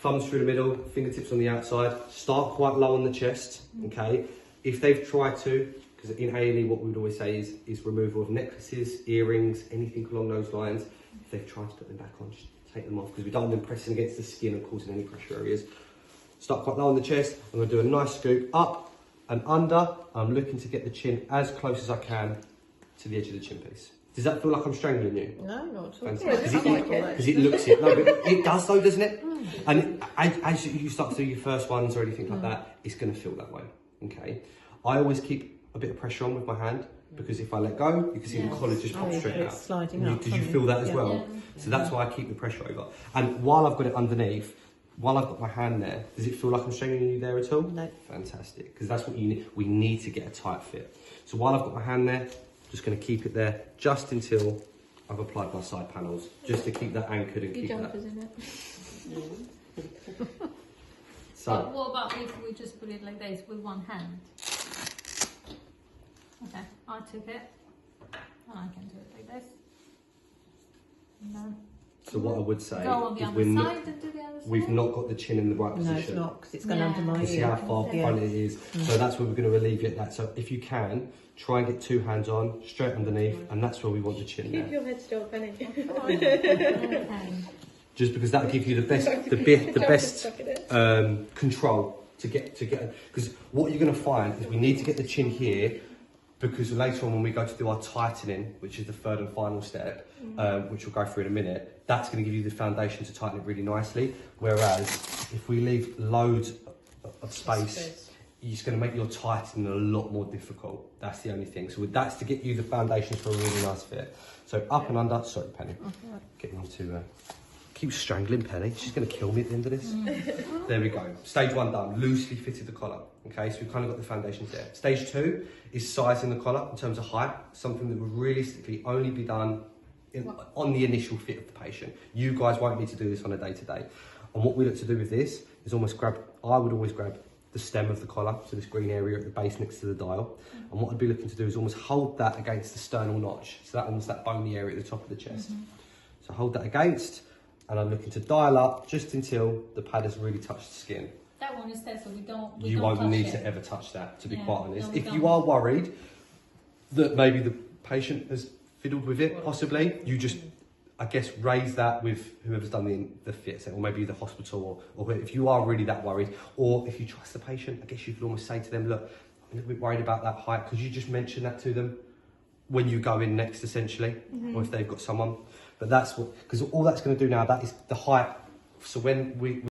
thumbs through the middle, fingertips on the outside. Start quite low on the chest, okay? If they've tried to, because in A&E what we would always say is removal of necklaces, earrings, anything along those lines. If they've tried to put them back on, just take them off, because we don't want them pressing against the skin and causing any pressure areas. Start quite low on the chest. I'm going to do a nice scoop up and under. I'm looking to get the chin as close as I can to the edge of the chin piece. Does that feel like I'm strangling you? No, not at all. Because it looks it. No, but it does though, doesn't it? And as you start to do your first ones or anything like that, it's going to feel that way, okay? I always keep a bit of pressure on with my hand, because if I let go, you can see the collar just pop straight out. Sliding up. Did you feel that as well? So that's why I keep the pressure over. And while I've got it underneath, while I've got my hand there, does it feel like I'm strangling you there at all? No. Fantastic, because that's what you need. We need to get a tight fit. So while I've got my hand there, just going to keep it there just until I've applied my side panels, just to keep that anchored and keep that. Isn't it? So, but what about if we just put it like this with one hand? Okay, I took it, and I can do it like this. And then so what I would say go on the is other side and do the other side. we've not got the chin in the right position. No, it's not, because it's going under my ear. See how far front it is. So that's where we're going to alleviate that. So if you can, try and get two hands on, straight underneath, and that's where we want the chin Keep there. your head still, Penny. Okay. Just because that'll give you the best control to get, because what you're going to find is we need to get the chin here, because later on when we go to do our tightening, which is the third and final step, which we'll go through in a minute, that's going to give you the foundation to tighten it really nicely. Whereas if we leave loads of space, it's going to make your tightening a lot more difficult. That's the only thing. So that's to get you the foundations for a really nice fit. So up and under. Sorry, Penny. Getting on to keep strangling Penny. She's going to kill me at the end of this. There we go. Stage one done. Loosely fitted the collar. Okay, so we've kind of got the foundations there. Stage two is sizing the collar in terms of height. Something that would realistically only be done on the initial fit of the patient. You guys won't need to do this on a day-to-day. And what we look to do with this is almost I would always grab the stem of the collar, so this green area at the base next to the dial. And what I'd be looking to do is almost hold that against the sternal notch. So that almost that bony area at the top of the chest. So hold that against, and I'm looking to dial up just until the pad has really touched the skin. That one is there, so you won't need to ever touch that, to be quite honest. If you are worried that maybe the patient has fiddled with it, possibly, you just, I guess, raise that with whoever's done the fit, or maybe the hospital, or if you are really that worried, or if you trust the patient, I guess you could almost say to them, look, I'm a little bit worried about that height. Could you just mention that to them when you go in next, essentially, or if they've got someone? But that's what, because all that's going to do now, that is the height. So when we